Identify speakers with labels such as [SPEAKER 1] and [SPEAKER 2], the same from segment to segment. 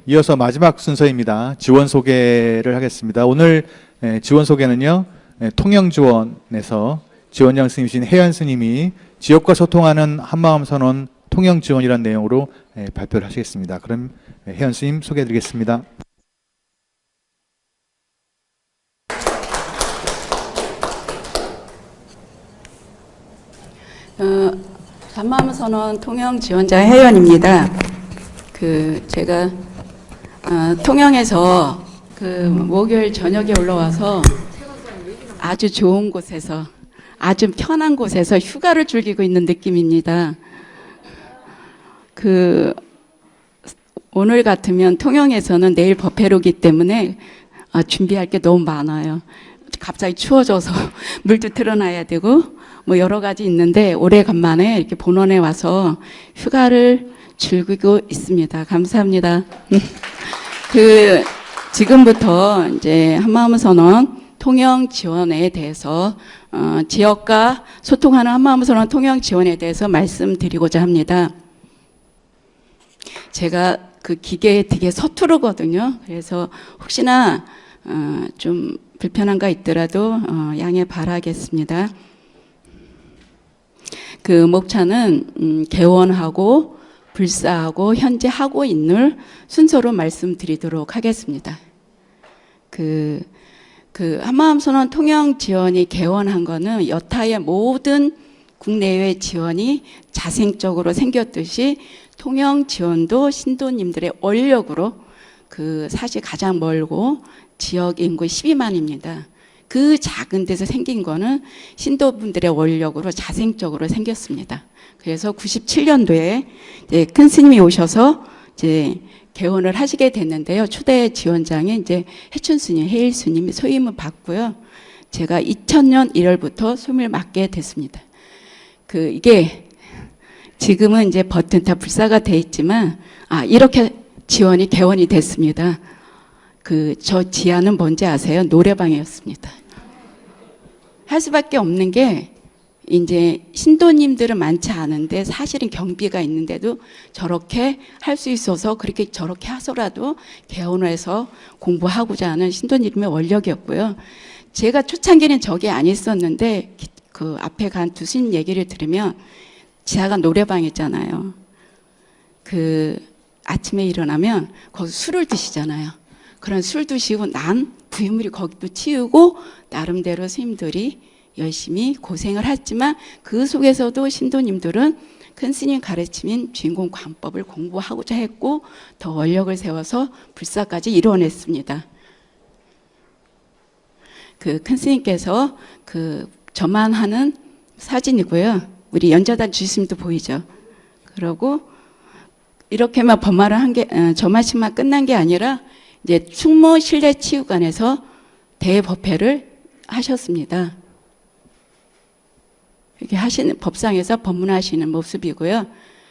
[SPEAKER 1] 이어서 마지막 순서입니다. 지원 소개를 하겠습니다. 오늘 지원 소개는요, 통영지원에서 지원장 스님이신 혜연 스님이 지역과 소통하는 한마음 선언 통영 지원이라는 내용으로 발표를 하시겠습니다. 그럼 혜연 스님 소개해 드리겠습니다.
[SPEAKER 2] 한마음 선언 통영 지원장 혜연입니다. 제가 통영에서 목요일 저녁에 올라와서 아주 좋은 곳에서, 아주 편한 곳에서 휴가를 즐기고 있는 느낌입니다. 오늘 같으면 통영에서는 내일 법회로기 때문에 준비할 게 너무 많아요. 갑자기 추워져서 물도 틀어놔야 되고 뭐 여러 가지 있는데, 오래간만에 이렇게 본원에 와서 휴가를 즐기고 있습니다. 감사합니다. 지금부터 이제 한마음 선언 통영 지원에 대해서 지역과 소통하는 한마음 선언 통영 지원에 대해서 말씀드리고자 합니다. 제가 기계에 되게 서투르거든요. 그래서 혹시나 좀 불편한 거 있더라도 양해 바라겠습니다. 목차는 개원하고 불사하고 현재 하고 있는 순서로 말씀드리도록 하겠습니다. 한마음 선언 통영 지원이 개원한 거는 여타의 모든 국내외 지원이 자생적으로 생겼듯이 통영 지원도 신도님들의 원력으로, 사실 가장 멀고 지역 인구 12만입니다. 그 작은 데서 생긴 거는 신도분들의 원력으로 자생적으로 생겼습니다. 그래서 97년도에 큰 스님이 오셔서 이제 개원을 하시게 됐는데요. 초대 지원장이 이제 해춘 스님, 해일 스님이 소임을 받고요. 제가 2000년 1월부터 소임을 맡게 됐습니다. 이게 지금은 이제 버튼 다 불사가 돼 있지만, 이렇게 지원이 개원이 됐습니다. 저 지하는 뭔지 아세요? 노래방이었습니다. 할 수밖에 없는 게, 이제 신도님들은 많지 않은데 사실은 경비가 있는데도 저렇게 할 수 있어서 그렇게 저렇게 하서라도 개원을 해서 공부하고자 하는 신도님의 원력이었고요. 제가 초창기는 저게 안 있었는데 앞에 간 두 스님 얘기를 들으면 지하가 노래방이잖아요. 아침에 일어나면 거기 술을 드시잖아요. 그런 술 드시고 난 부유물이 거기도 치우고 나름대로 스님들이 열심히 고생을 했지만, 그 속에서도 신도님들은 큰 스님 가르침인 주인공 관법을 공부하고자 했고 더 원력을 세워서 불사까지 이뤄냈습니다. 큰 스님께서 저만 하는 사진이고요. 우리 연자단 주스님도 보이죠. 그러고 이렇게만 법마를 저만씩만 끝난 게 아니라 이제 충무 실내치유관에서 대법회를 하셨습니다. 이렇게 하시는, 법상에서 법문하시는 모습이고요.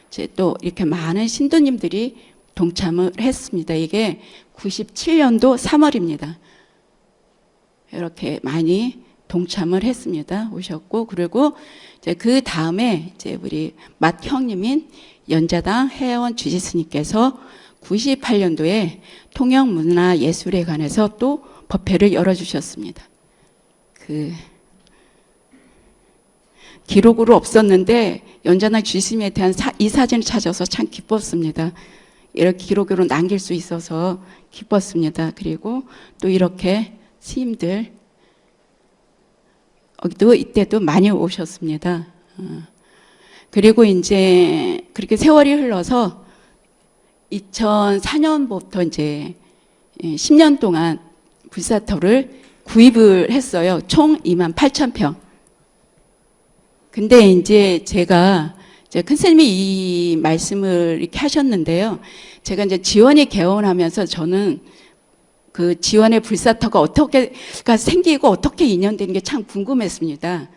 [SPEAKER 2] 이제 또 이렇게 많은 신도님들이 동참을 했습니다. 이게 97년도 3월입니다. 이렇게 많이 동참을 했습니다. 오셨고, 그리고 이제 그 다음에 이제 우리 맏 형님인 연자당 해원 주지스님께서 98년도에 통영문화예술에 관해서 또 법회를 열어주셨습니다. 기록으로 없었는데 연자당 주지스님에 대한 이 사진을 찾아서 참 기뻤습니다. 이렇게 기록으로 남길 수 있어서 기뻤습니다. 그리고 또 이렇게 스님들 이때도 많이 오셨습니다. 그리고 이제 그렇게 세월이 흘러서 2004년부터 이제 10년 동안 불사터를 구입을 했어요. 총 28,000평. 근데 이제 제가 큰 스님이 이 말씀을 이렇게 하셨는데요. 제가 이제 지원이 개원하면서 저는 지원의 불사터가 어떻게 생기고 어떻게 인연되는 게 참 궁금했습니다.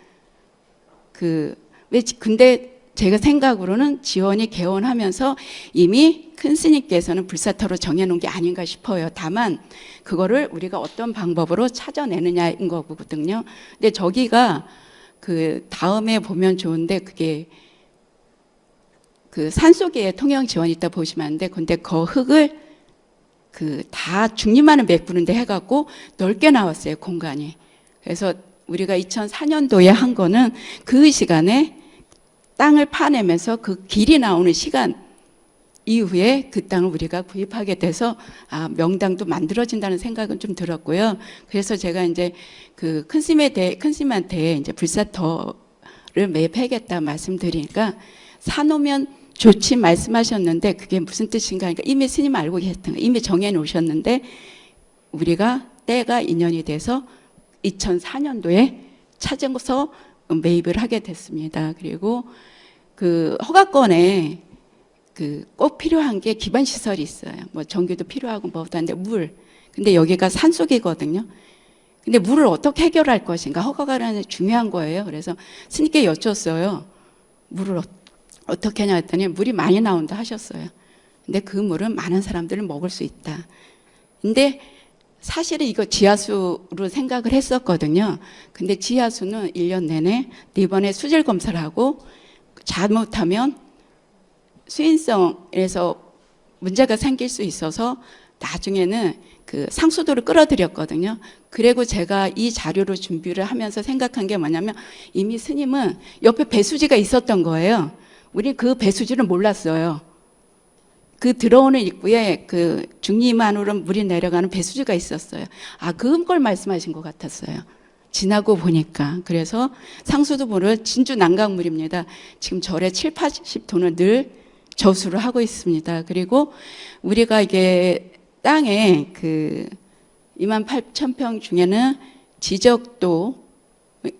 [SPEAKER 2] 근데 제가 생각으로는 지원이 개원하면서 이미 큰 스님께서는 불사터로 정해놓은 게 아닌가 싶어요. 다만 그거를 우리가 어떤 방법으로 찾아내느냐인 거거든요. 근데 저기가 다음에 보면 좋은데, 그게 산속에 통영 지원이 있다 보시면 안 돼. 근데 그 흙을 그 다 중립만을 메꾸는데 해갖고 넓게 나왔어요, 공간이. 그래서 우리가 2004년도에 한 거는 그 시간에 땅을 파내면서 그 길이 나오는 시간 이후에 그 땅을 우리가 구입하게 돼서 명당도 만들어진다는 생각은 좀 들었고요. 그래서 제가 이제 그 큰 스님한테 이제 불사터를 매입하겠다 말씀드리니까 사놓으면 좋지 말씀하셨는데 그게 무슨 뜻인가 하니까 이미 스님 알고 계셨던 거, 이미 정해 놓으셨는데 우리가 때가 인연이 돼서 2004년도에 찾아서 매입을 하게 됐습니다. 그리고 그 허가권에 그 꼭 필요한 게 기반 시설이 있어요. 뭐 전기도 필요하고 뭐도 한데 물. 근데 여기가 산속이거든요. 근데 물을 어떻게 해결할 것인가 허가가 중요한 거예요. 그래서 스님께 여쭸어요. 물을 어떻게 하냐 했더니 물이 많이 나온다 하셨어요. 근데 그 물은 많은 사람들을 먹을 수 있다. 근데 사실은 이거 지하수로 생각을 했었거든요. 근데 지하수는 1년 내내 4번의 수질 검사를 하고 잘못하면 수인성에서 문제가 생길 수 있어서 나중에는 그 상수도를 끌어들였거든요. 그리고 제가 이 자료를 준비를 하면서 생각한 게 뭐냐면 이미 스님은 옆에 배수지가 있었던 거예요. 우리 그 배수지를 몰랐어요. 그 들어오는 입구에 그 중림안으로 물이 내려가는 배수지가 있었어요. 그걸 말씀하신 것 같았어요. 지나고 보니까. 그래서 상수도물을 진주 난강물입니다. 지금 절에 7, 80톤을 늘 저수를 하고 있습니다. 그리고 우리가 이게 땅에 그 28,000평 중에는 지적도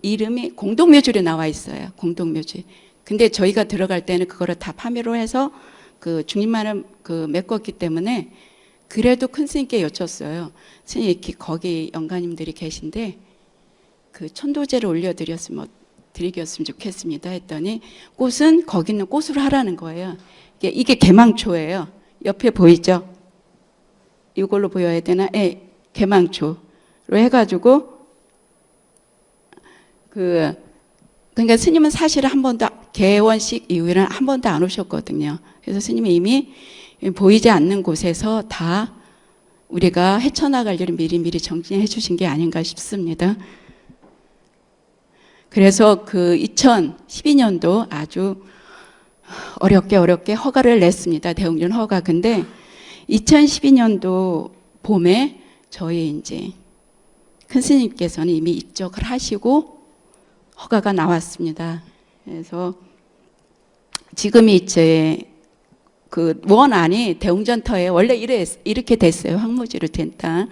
[SPEAKER 2] 이름이 공동묘지로 나와 있어요. 공동묘지. 근데 저희가 들어갈 때는 그거를 다 파묘로 해서 그 중립만을 그 메꿨기 때문에 그래도 큰 스님께 여쭸어요. 스님 이렇게 거기 영가님들이 계신데 그 천도제를 올려드렸으면 드리겠으면 좋겠습니다 했더니 꽃은 거기 있는 꽃으로 하라는 거예요. 이게 개망초예요. 옆에 보이죠? 이걸로 보여야 되나? 네, 개망초로 해가지고 그러니까 스님은 사실 한 번도 개원식 이후에는 한 번도 안 오셨거든요. 그래서 스님이 이미 보이지 않는 곳에서 다 우리가 헤쳐나갈 일을 미리미리 정진해 주신 게 아닌가 싶습니다. 그래서 그 2012년도 아주 어렵게 허가를 냈습니다. 대웅전 허가. 근데 2012년도 봄에 저희 이제 큰 스님께서는 이미 입적을 하시고 허가가 나왔습니다. 그래서 지금이 이제 그 원안이 대웅전터에 원래 이렇게 됐어요. 황무지로 된 땅.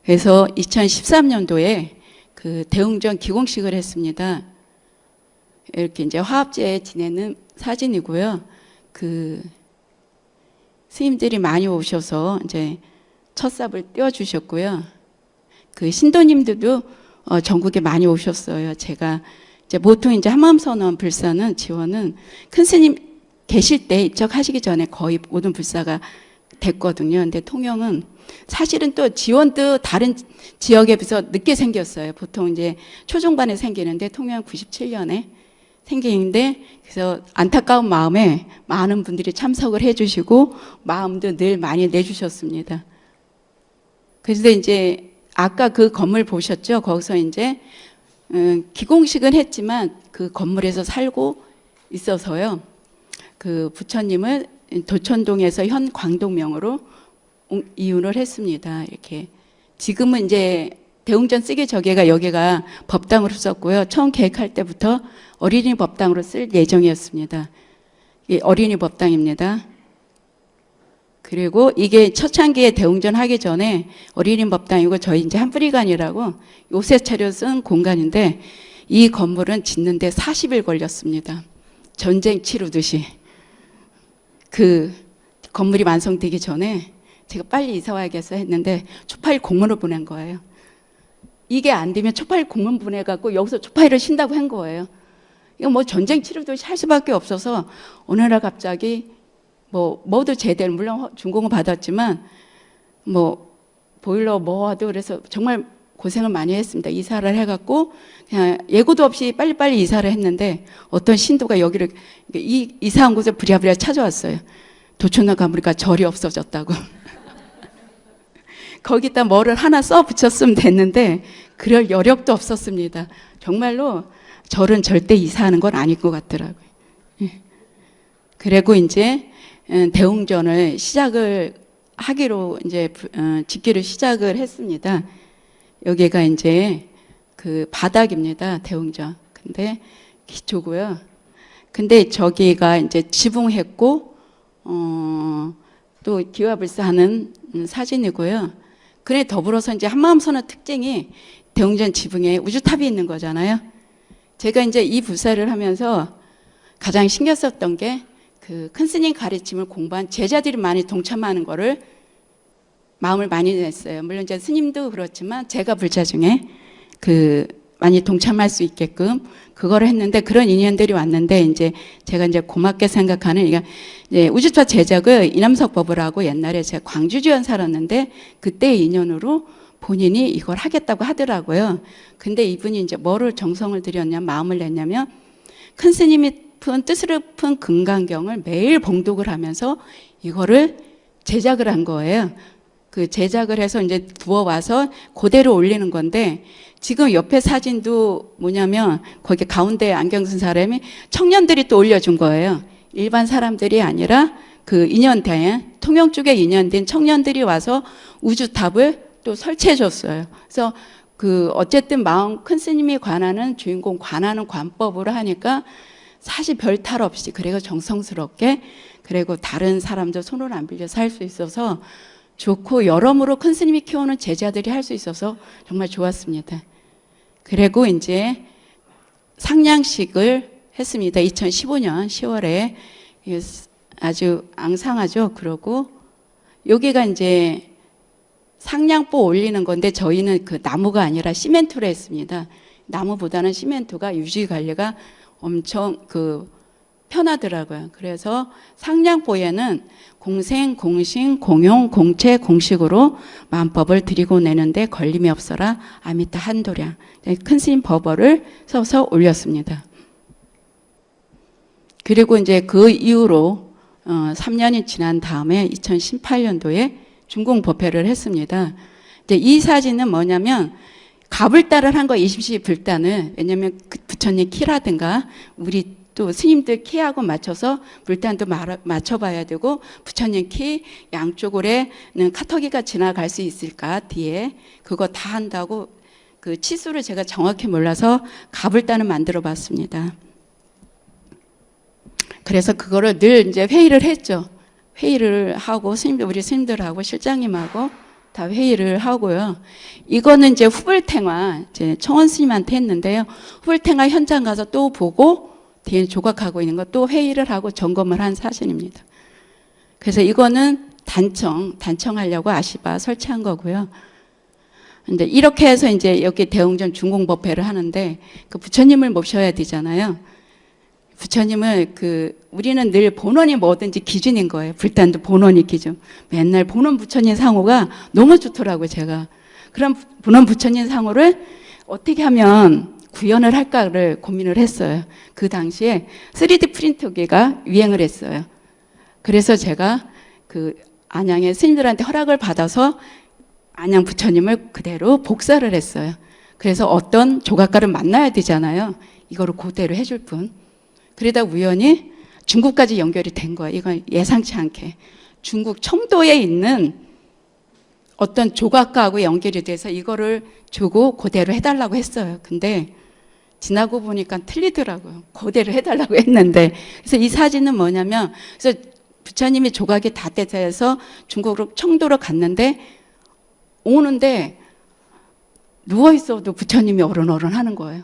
[SPEAKER 2] 그래서 2013년도에 그 대웅전 기공식을 했습니다. 이렇게 이제 화합제 지내는 사진이고요. 그 스님들이 많이 오셔서 이제 첫삽을 띄워주셨고요. 그 신도님들도 전국에 많이 오셨어요. 제가 이제 보통 이제 한마음선언 불사는 지원은 큰 스님 계실 때 입적하시기 전에 거의 모든 불사가 됐거든요. 근데 통영은 사실은 또 지원도 다른 지역에 비해서 늦게 생겼어요. 보통 이제 초중반에 생기는데 통영 97년에 생기는데 그래서 안타까운 마음에 많은 분들이 참석을 해주시고 마음도 늘 많이 내주셨습니다. 그래서 이제 아까 그 건물 보셨죠? 거기서 이제 기공식은 했지만 그 건물에서 살고 있어서요. 그 부처님을 도천동에서 현 광동명으로 이윤을 했습니다. 이렇게 지금은 이제 대웅전 쓰기 저개가 여기가 법당으로 썼고요. 처음 계획할 때부터 어린이 법당으로 쓸 예정이었습니다. 이게 어린이 법당입니다. 그리고 이게 초창기에 대웅전 하기 전에 어린이 법당이고 저희 이제 한뿌리관이라고 요새 차려 쓴 공간인데 이 건물은 짓는데 40일 걸렸습니다. 전쟁 치르듯이. 그 건물이 완성되기 전에 제가 빨리 이사 와야겠어 했는데 초파일 공문을 보낸 거예요. 이게 안 되면 초파일 공문 보내갖고 여기서 초파일을 쉰다고 한 거예요. 이거 뭐 전쟁 치르듯이 할 수밖에 없어서 어느 날 갑자기 뭐도 제대로 물론 준공을 받았지만 뭐 보일러 뭐도 그래서 정말 고생을 많이 했습니다. 이사를 해갖고 그냥 예고도 없이 빨리빨리 이사를 했는데 어떤 신도가 여기를 이사한 곳에 부랴부랴 찾아왔어요. 도촌에 가보니까 절이 없어졌다고. 거기다 뭐를 하나 써 붙였으면 됐는데 그럴 여력도 없었습니다. 정말로 절은 절대 이사하는 건 아닐 것 같더라고요. 예. 그리고 이제 대웅전을 시작을 하기로 이제 짓기를 시작을 했습니다. 여기가 이제 그 바닥입니다. 대웅전. 근데 기초고요. 근데 저기가 이제 지붕했고 또 기와불사하는 사진이고요. 그래 더불어서 이제 한마음선언 특징이 대웅전 지붕에 우주탑이 있는 거잖아요. 제가 이제 이 불사를 하면서 가장 신경 썼던 게 그 큰 스님 가르침을 공부한 제자들이 많이 동참하는 거를 마음을 많이 냈어요. 물론 이제 스님도 그렇지만 제가 불자 중에 그 많이 동참할 수 있게끔 그거를 했는데 그런 인연들이 왔는데 이제 제가 이제 고맙게 생각하는 이제 우주탑 제작을 이남석 법을하고 옛날에 제가 광주지원 살았는데 그때 인연으로 본인이 이걸 하겠다고 하더라고요. 근데 이분이 이제 뭐를 정성을 들였냐 마음을 냈냐면 큰 스님이 푼 뜻을 푼 금강경을 매일 봉독을 하면서 이거를 제작을 한 거예요. 그 제작을 해서 이제 부어와서 그대로 올리는 건데 지금 옆에 사진도 뭐냐면 거기 가운데 안경 쓴 사람이 청년들이 또 올려준 거예요. 일반 사람들이 아니라 그 인연된 통영 쪽에 인연된 청년들이 와서 우주탑을 또 설치해 줬어요. 그래서 그 어쨌든 마음 큰 스님이 관하는 주인공 관하는 관법으로 하니까 사실 별 탈 없이 그리고 정성스럽게 그리고 다른 사람들 손을 안 빌려서 할 수 있어서 좋고 여러모로 큰 스님이 키우는 제자들이 할 수 있어서 정말 좋았습니다. 그리고 이제 상냥식을 했습니다. 2015년 10월에 아주 앙상하죠. 그러고 여기가 이제 상냥보 올리는 건데 저희는 그 나무가 아니라 시멘트로 했습니다. 나무보다는 시멘트가 유지 관리가 엄청 그 편하더라고요. 그래서 상냥보에는 공생, 공신, 공용, 공채, 공식으로 만법을 드리고 내는데 걸림이 없어라 아미타 한도량 큰 스님 법어를 써서 올렸습니다. 그리고 이제 그 이후로 3년이 지난 다음에 2018년도에 중공법회를 했습니다. 이제 이 사진은 뭐냐면 가불단을 한 거 20시 불단을 왜냐면 그 부처님 키라든가 우리 또 스님들 키하고 맞춰서 불단도 맞춰봐야 되고 부처님 키 양쪽으로는 카터기가 지나갈 수 있을까 뒤에 그거 다 한다고 그 치수를 제가 정확히 몰라서 가불단을 만들어 봤습니다. 그래서 그거를 늘 이제 회의를 했죠. 회의를 하고 우리 스님들하고 실장님하고 다 회의를 하고요. 이거는 이제 후불탱화 이제 청원 스님한테 했는데요. 후불탱화 현장 가서 또 보고 뒤에 조각하고 있는 거 또 회의를 하고 점검을 한 사진입니다. 그래서 이거는 단청하려고 아시바 설치한 거고요. 근데 이렇게 해서 이제 여기 대웅전 중공법회를 하는데 그 부처님을 모셔야 되잖아요. 부처님을 우리는 늘 본원이 뭐든지 기준인 거예요. 불단도 본원이 기준. 맨날 본원 부처님 상호가 너무 좋더라고요, 제가. 그럼 본원 부처님 상호를 어떻게 하면 구현을 할까를 고민을 했어요. 그 당시에 3D 프린터기가 유행을 했어요. 그래서 제가 그 안양의 스님들한테 허락을 받아서 안양 부처님을 그대로 복사를 했어요. 그래서 어떤 조각가를 만나야 되잖아요. 이거를 그대로 해줄 분. 그러다 우연히 중국까지 연결이 된 거예요. 이건 예상치 않게. 중국 청도에 있는 어떤 조각가하고 연결이 돼서 이거를 주고 그대로 해달라고 했어요. 근데 지나고 보니까 틀리더라고요. 그대로 해달라고 했는데. 그래서 이 사진은 뭐냐면, 그래서 부처님이 조각이 다 돼서 중국으로 청도로 갔는데, 오는데 누워있어도 부처님이 어른어른 하는 거예요.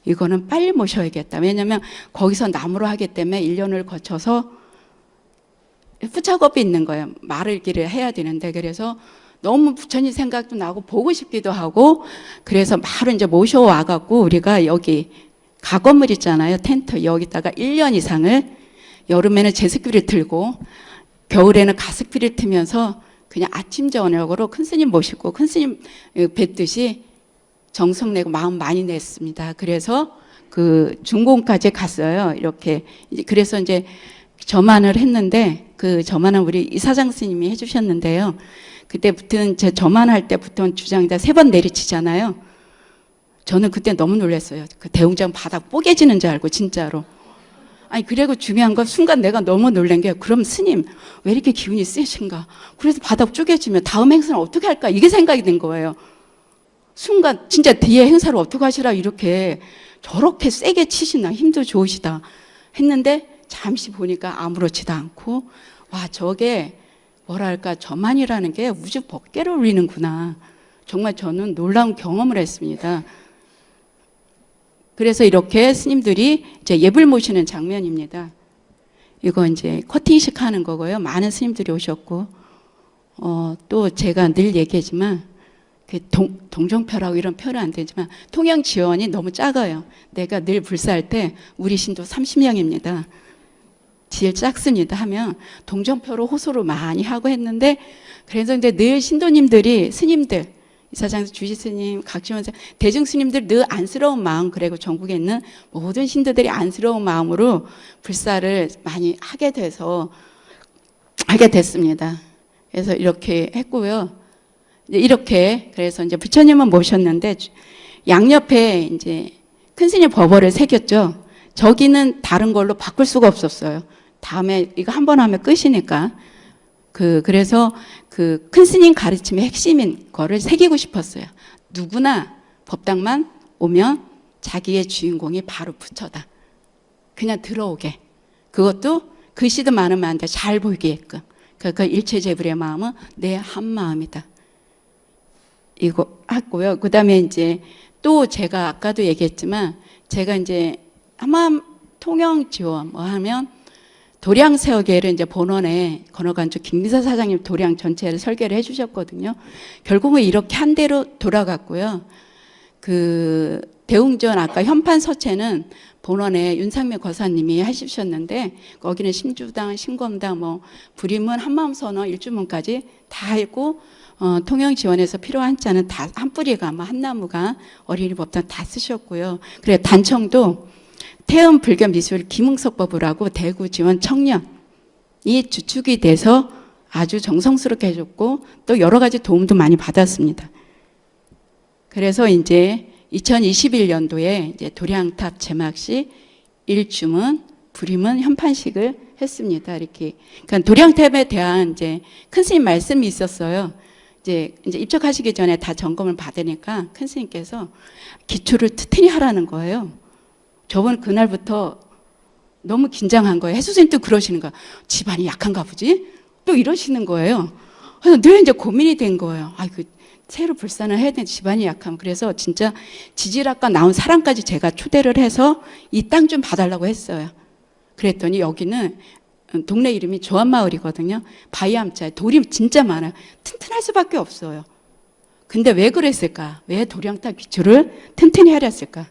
[SPEAKER 2] 이거는 빨리 모셔야겠다. 왜냐면 거기서 나무로 하기 때문에 1년을 거쳐서 후작업이 있는 거예요. 말을기를 해야 되는데. 그래서 너무 부처님 생각도 나고 보고 싶기도 하고 그래서 바로 이제 모셔와갖고 우리가 여기 가건물 있잖아요. 텐트 여기다가 1년 이상을 여름에는 제습기를 틀고 겨울에는 가습기를 틀면서 그냥 아침 저녁으로 큰 스님 모시고 큰 스님 뵙듯이 정성 내고 마음 많이 냈습니다. 그래서 그 중공까지 갔어요. 이렇게. 그래서 이제 저만을 했는데 그 저만은 우리 이사장 스님이 해주셨는데요. 그때부터는 제 저만할 때부터 주장이다 3번 내리치잖아요. 저는 그때 너무 놀랐어요. 그 대웅장 바닥 뽀개지는 줄 알고 진짜로. 아니 그리고 중요한 건 순간 내가 너무 놀란 게 그럼 스님 왜 이렇게 기운이 세신가? 그래서 바닥 쪼개지면 다음 행사는 어떻게 할까? 이게 생각이 든 거예요. 순간 진짜 뒤에 행사를 어떻게 하시라 이렇게 저렇게 세게 치시나 힘도 좋으시다 했는데 잠시 보니까 아무렇지도 않고 와 저게 뭐랄까 저만이라는 게 우주 법계를 울리는구나. 정말 저는 놀라운 경험을 했습니다. 그래서 이렇게 스님들이 이제 예불 모시는 장면입니다. 이거 이제 커팅식 하는 거고요. 많은 스님들이 오셨고, 또 제가 늘 얘기하지만, 그 동정표라고 이런 표현 안 되지만, 통영 지원이 너무 작아요. 내가 늘 불사할 때, 우리 신도 30명입니다. 제일 작습니다 하면, 동정표로 호소를 많이 하고 했는데, 그래서 이제 늘 신도님들이, 스님들, 이사장 주지 스님, 각지원 대중 스님들 늘 안쓰러운 마음 그리고 전국에 있는 모든 신도들이 안쓰러운 마음으로 불사를 많이 하게 됐습니다. 그래서 이렇게 했고요. 이렇게 그래서 이제 부처님은 모셨는데 양옆에 이제 큰 스님 법어를 새겼죠. 저기는 다른 걸로 바꿀 수가 없었어요. 다음에 이거 한 번 하면 끝이니까. 그래서 그 큰 스님 가르침의 핵심인 거를 새기고 싶었어요. 누구나 법당만 오면 자기의 주인공이 바로 부처다. 그냥 들어오게. 그것도 글씨도 많으면 안 돼. 잘 보이게끔. 그러니까 일체제불의 마음은 내 한 마음이다. 이거 했고요. 그 다음에 이제 또 제가 아까도 얘기했지만 제가 이제 한마음 통영 지원 뭐 하면 도량 세우기를 이제 본원에 건어간주 김미사 사장님 도량 전체를 설계를 해주셨거든요. 결국은 이렇게 한 대로 돌아갔고요. 그 대웅전 아까 현판 서체는 본원에 윤상명 거사님이 하셨는데 거기는 심주당, 신검당, 뭐 불임문, 한마음선언, 일주문까지 다 했고 통영 지원에서 필요한 자는 다 한 뿌리가 아마 한 나무가 어린이 법당 다 쓰셨고요. 그래 단청도 태음 불교 미술 김응석법부라고 대구 지원 청년이 주축이 돼서 아주 정성스럽게 해줬고 또 여러 가지 도움도 많이 받았습니다. 그래서 이제 2021년도에 이제 도량탑 제막식 일주문, 불임은 현판식을 했습니다. 이렇게. 그러니까 도량탑에 대한 이제 큰 스님 말씀이 있었어요. 이제 입적하시기 전에 다 점검을 받으니까 큰 스님께서 기초를 튼튼히 하라는 거예요. 저번 그날부터 너무 긴장한 거예요. 해수선생님도 그러시는 거예요. 집안이 약한가 보지? 또 이러시는 거예요. 그래서 늘 이제 고민이 된 거예요. 아이고, 새로 불산을 해야 되는데 집안이 약하면. 그래서 진짜 지질학과 나온 사람까지 제가 초대를 해서 이 땅 좀 봐달라고 했어요. 그랬더니 여기는 동네 이름이 조한마을이거든요. 바위암자에 돌이 진짜 많아요. 튼튼할 수밖에 없어요. 근데 왜 그랬을까? 왜 도량탑 기초를 튼튼히 하려 했을까?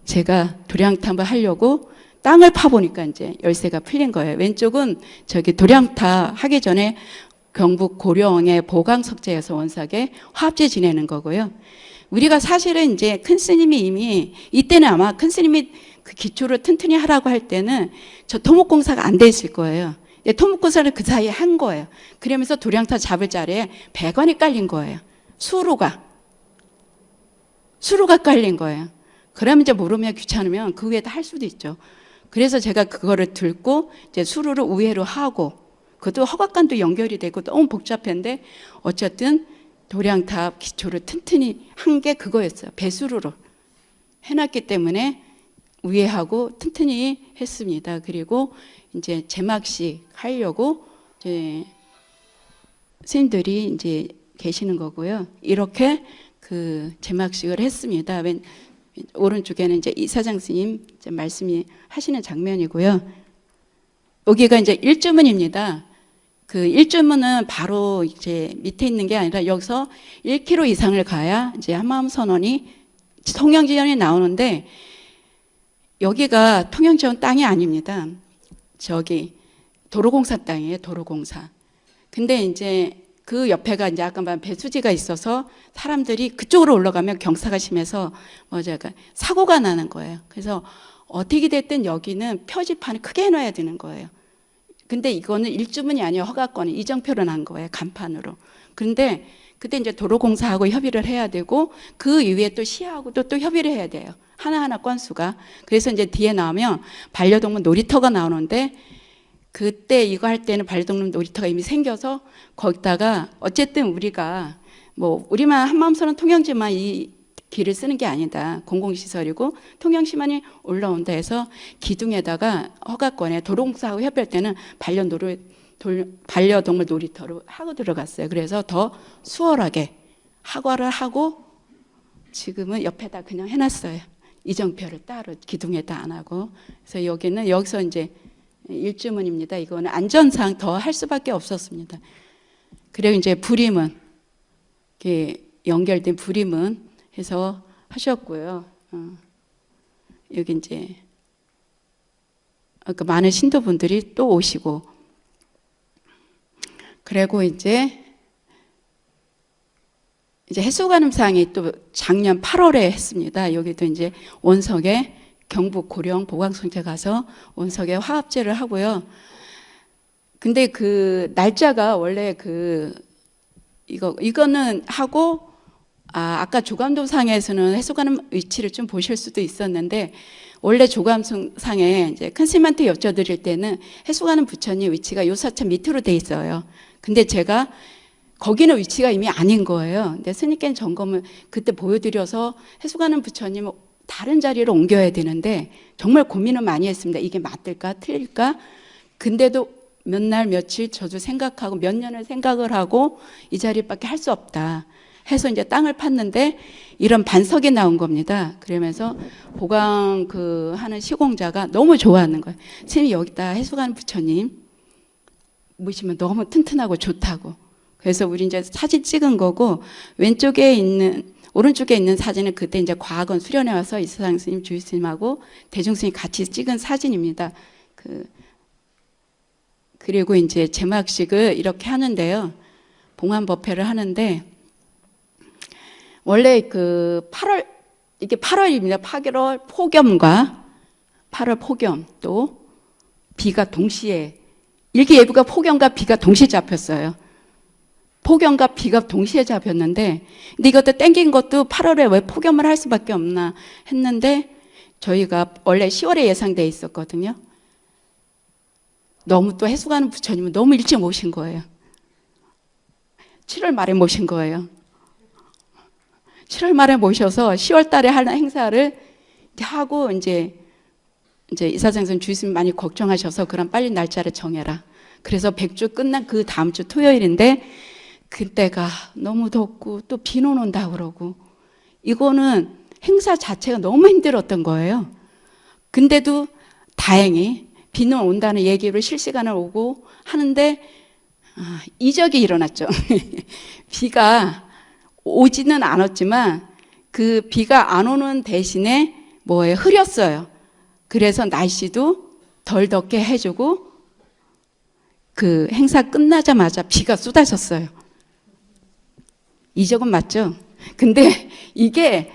[SPEAKER 2] 제가 도량탑을 하려고 땅을 파보니까 이제 열쇠가 풀린 거예요. 왼쪽은 저기 도량탑 하기 전에 경북 고령의 보강석재에서 원삭에 화합제 지내는 거고요. 우리가 사실은 이제 큰 스님이 이미 이때는 아마 큰 스님이 그 기초를 튼튼히 하라고 할 때는 저 토목공사가 안 돼 있을 거예요. 토목공사를 그 사이에 한 거예요. 그러면서 도량탑 잡을 자리에 배관이 깔린 거예요. 수로가 깔린 거예요. 그러면 이제 모르면 귀찮으면 그 위에다 할 수도 있죠. 그래서 제가 그거를 들고 이제 수로를 우회로 하고 그것도 허각관도 연결이 되고 너무 복잡한데 어쨌든 도량탑 기초를 튼튼히 한 게 그거였어요. 배수로로 해놨기 때문에 우회하고 튼튼히 했습니다. 그리고 이제 제막식 하려고 이제 스님들이 이제 계시는 거고요. 이렇게 그 제막식을 했습니다. 오른쪽에는 이제 이사장 스님 이제 말씀이 하시는 장면이고요. 여기가 이제 일주문입니다. 그 일주문은 바로 이제 밑에 있는 게 아니라 여기서 1km 이상을 가야 이제 한마음 선언이 통영지원이 나오는데 여기가 통영지원 땅이 아닙니다. 저기 도로공사 땅이에요. 도로공사. 근데 이제 그 옆에가 이제 아까 말한 배수지가 있어서 사람들이 그쪽으로 올라가면 경사가 심해서 사고가 나는 거예요. 그래서 어떻게 됐든 여기는 표지판을 크게 해놔야 되는 거예요. 근데 이거는 일주문이 아니에요. 허가권은 이정표로 난 거예요. 간판으로. 그런데 그때 이제 도로공사하고 협의를 해야 되고 그 이후에 또 시하고도 또 협의를 해야 돼요. 하나하나 건수가. 그래서 이제 뒤에 나오면 반려동물 놀이터가 나오는데 그때 이거 할 때는 반려동물 놀이터가 이미 생겨서 거기다가 어쨌든 우리가 뭐 우리만 한마음서는 통영지만 이 길을 쓰는 게 아니다. 공공시설이고 통영시만이 올라온다 해서 기둥에다가 허가권에 도로공사하고 협의할 때는 반려동물 놀이터로 하고 들어갔어요. 그래서 더 수월하게 하과를 하고 지금은 옆에다 그냥 해놨어요. 이정표를 따로 기둥에다 안 하고. 그래서 여기서 이제 일주문입니다. 이거는 안전상 더 할 수밖에 없었습니다. 그리고 이제 불임은 연결된 불임은 해서 하셨고요. 여기 이제 많은 신도분들이 또 오시고, 그리고 이제 해수관음상이 또 작년 8월에 했습니다. 여기도 이제 원석에 경북 고령 보광성제 가서 원석에 화합제를 하고요. 근데 그 날짜가 원래 이거는 하고 아까 조감도상에서는 해수관음 위치를 좀 보실 수도 있었는데 원래 조감상에 이제 큰 스님한테 여쭤드릴 때는 해수관음 부처님 위치가 요사천 밑으로 돼 있어요. 근데 제가 거기는 위치가 이미 아닌 거예요. 근데 스님께는 점검을 그때 보여드려서 해수관음 부처님 다른 자리로 옮겨야 되는데 정말 고민을 많이 했습니다. 이게 맞을까 틀릴까? 근데도 몇 날 며칠 저도 생각하고 몇 년을 생각을 하고 이 자리밖에 할 수 없다 해서 이제 땅을 팠는데 이런 반석이 나온 겁니다. 그러면서 보강 하는 시공자가 너무 좋아하는 거예요. 선생님 여기다 해수관 부처님 모시면 너무 튼튼하고 좋다고. 그래서 우리 이제 사진 찍은 거고 오른쪽에 있는 사진은 그때 이제 과학원 수련회 와서 이사장 스님, 주의 스님하고 대중 스님 같이 찍은 사진입니다. 그리고 이제 제막식을 이렇게 하는데요. 봉환법회를 하는데 원래 이게 8월입니다. 8월 폭염과 8월 폭염 또 비가 동시에 일기예보가 폭염과 비가 동시에 잡혔어요. 폭염과 비가 동시에 잡혔는데 근데 이것도 땡긴 것도 8월에 왜 폭염을 할 수밖에 없나 했는데 저희가 원래 10월에 예상돼 있었거든요. 너무 또 해수관음 부처님은 너무 일찍 모신 거예요. 7월 말에 모신 거예요. 7월 말에 모셔서 10월 달에 하는 행사를 하고 이제 이사장 선생님 주의스님 많이 걱정하셔서 그럼 빨리 날짜를 정해라. 그래서 100주 끝난 그 다음 주 토요일인데 그때가 너무 덥고 또 비는 온다 그러고 이거는 행사 자체가 너무 힘들었던 거예요. 근데도 다행히 비는 온다는 얘기를 실시간으로 오고 하는데 이적이 일어났죠. 비가 오지는 않았지만 그 비가 안 오는 대신에 흐렸어요. 그래서 날씨도 덜 덥게 해주고 그 행사 끝나자마자 비가 쏟아졌어요. 이적은 맞죠? 근데 이게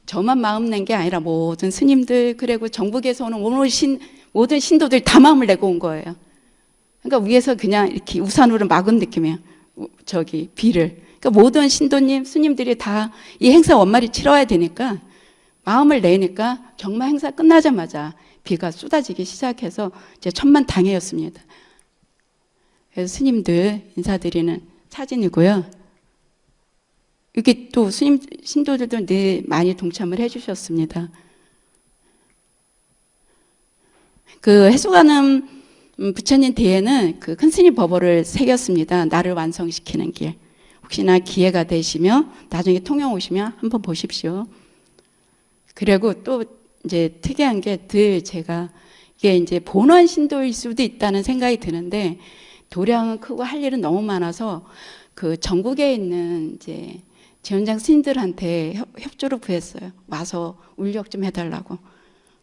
[SPEAKER 2] 저만 마음 낸 게 아니라 모든 스님들 그리고 정부에서 오는 모든 신도들 다 마음을 내고 온 거예요. 그러니까 위에서 그냥 이렇게 우산으로 막은 느낌이에요. 비를. 그러니까 모든 신도님, 스님들이 다 이 행사 원말이 치러야 되니까 마음을 내니까 정말 행사 끝나자마자 비가 쏟아지기 시작해서 이제 천만당회였습니다. 그래서 스님들 인사드리는 사진이고요. 이게 또 신도들도 늘 많이 동참을 해주셨습니다. 그 해수관음 부처님 뒤에는 그 큰 스님 법어를 새겼습니다. 나를 완성시키는 길. 혹시나 기회가 되시면 나중에 통영 오시면 한번 보십시오. 그리고 또 이제 특이한 게 제가 이게 이제 본원 신도일 수도 있다는 생각이 드는데 도량은 크고 할 일은 너무 많아서 그 전국에 있는 이제 지원장 스님들한테 협조를 구했어요. 와서 울력 좀 해달라고.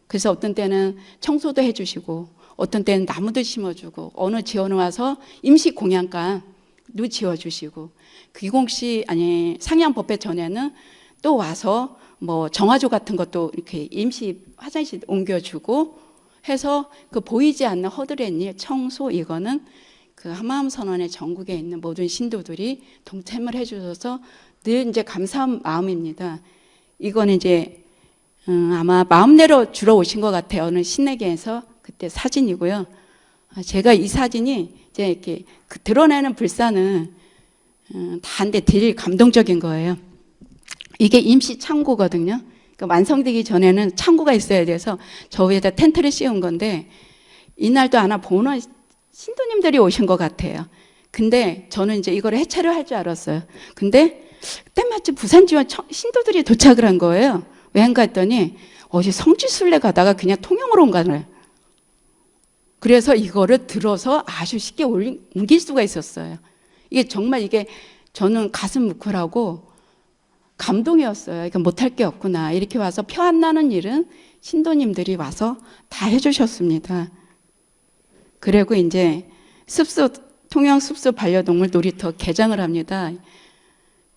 [SPEAKER 2] 그래서 어떤 때는 청소도 해주시고 어떤 때는 나무도 심어주고 어느 지원을 와서 임시 공양간도 지어주시고 상향법회 전에는 또 와서 뭐 정화조 같은 것도 이렇게 임시 화장실 옮겨주고 해서 그 보이지 않는 허드렛 일, 청소 이거는 그 한마음 선언의 전국에 있는 모든 신도들이 동참을 해주셔서 늘 이제 감사한 마음입니다. 이건 이제 아마 마음내로 주러 오신 것 같아요. 어느 신내계에서 그때 사진이고요. 제가 이 사진이 이제 이렇게 그 드러내는 불사는 다 한데 되게 감동적인 거예요. 이게 임시 창고거든요. 그러니까 완성되기 전에는 창고가 있어야 돼서 저 위에다 텐트를 씌운 건데 이날도 아마 보는 신도님들이 오신 것 같아요. 근데 저는 이제 이걸 해체를 할 줄 알았어요. 근데 때마침 부산 지원 신도들이 도착을 한 거예요. 왜인가 했더니 어제 성지순례 가다가 그냥 통영으로 온 거예요. 그래서 이거를 들어서 아주 쉽게 옮길 수가 있었어요. 이게 정말 이게 저는 가슴 뭉클하고 감동이었어요. 이거 못할 게 없구나. 이렇게 와서 표 안 나는 일은 신도님들이 와서 다 해주셨습니다. 그리고 이제 통영 숲속 반려동물 놀이터 개장을 합니다.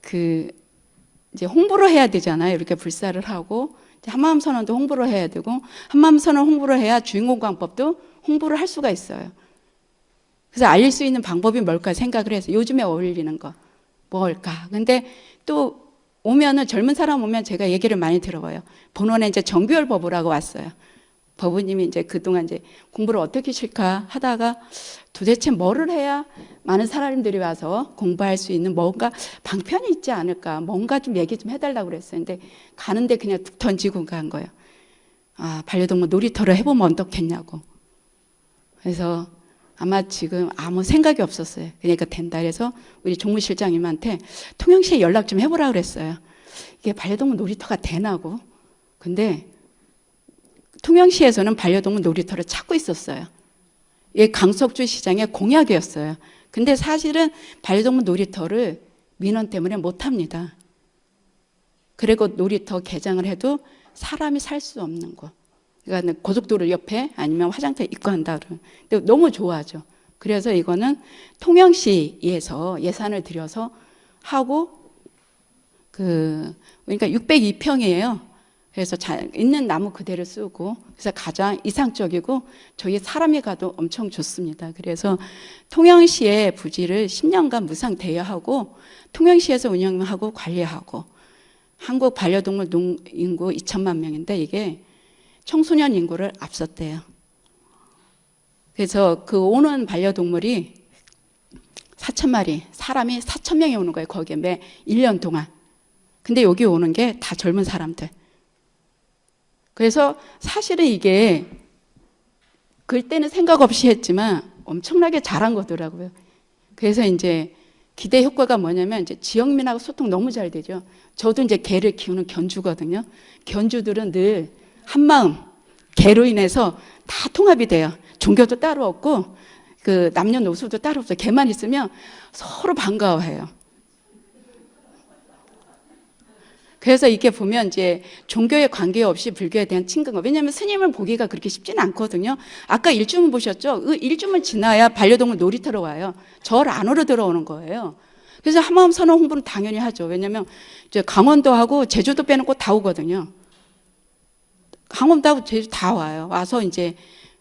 [SPEAKER 2] 그 이제 홍보를 해야 되잖아요. 이렇게 불사를 하고 한마음 선언도 홍보를 해야 되고 한마음 선언 홍보를 해야 주인공 광법도 홍보를 할 수가 있어요. 그래서 알릴 수 있는 방법이 뭘까 생각을 해서 요즘에 어울리는 거 뭘까? 근데 또 오면은 젊은 사람 오면 제가 얘기를 많이 들어봐요. 본원에 이제 정비월 법우라고 왔어요. 법우님이 이제 그동안 이제 공부를 어떻게 칠까 하다가 도대체 뭐를 해야 많은 사람들이 와서 공부할 수 있는 뭔가 방편이 있지 않을까, 뭔가 좀 얘기 좀 해달라고 그랬어요. 근데 가는데 그냥 툭 던지고 간 거예요. 아, 반려동물 놀이터를 해보면 어떻겠냐고. 그래서 아마 지금 아무 생각이 없었어요. 그러니까 된다 그래서 우리 종무실장님한테 통영시에 연락 좀 해보라 그랬어요. 이게 반려동물 놀이터가 되나고. 근데 통영시에서는 반려동물 놀이터를 찾고 있었어요. 이게 강석주 시장의 공약이었어요. 근데 사실은 반려동물 놀이터를 민원 때문에 못합니다. 그리고 놀이터 개장을 해도 사람이 살 수 없는 곳. 그러니까 고속도로 옆에 아니면 화장터 입고 한다 그러면 근데 너무 좋아하죠. 그래서 이거는 통영시에서 예산을 들여서 하고 그러니까 602평이에요. 그래서 있는 나무 그대로 쓰고 그래서 가장 이상적이고 저희 사람이 가도 엄청 좋습니다. 그래서 통영시의 부지를 10년간 무상 대여하고 통영시에서 운영하고 관리하고 한국 반려동물 인구 2천만 명인데 이게 청소년 인구를 앞섰대요. 그래서 그 오는 반려동물이 4,000마리, 사람이 4,000명이 오는 거예요. 거기에 매 1년 동안. 근데 여기 오는 게 다 젊은 사람들. 그래서 사실은 이게 그때는 생각 없이 했지만 엄청나게 잘한 거더라고요. 그래서 이제 기대 효과가 뭐냐면 이제 지역민하고 소통 너무 잘 되죠. 저도 이제 개를 키우는 견주거든요. 견주들은 늘 한마음, 개로 인해서 다 통합이 돼요. 종교도 따로 없고 그 남녀노소도 따로 없어요. 개만 있으면 서로 반가워해요. 그래서 이게 보면 이제 종교에 관계없이 불교에 대한 친근감. 왜냐하면 스님을 보기가 그렇게 쉽지는 않거든요. 아까 일주문 보셨죠? 그 일주문 지나야 반려동물 놀이터로 와요. 절 안으로 들어오는 거예요. 그래서 한마음 선언 홍보는 당연히 하죠. 왜냐하면 이제 강원도하고 제주도 빼놓고 다 오거든요. 강원도하고 제주 다 와요. 와서 이제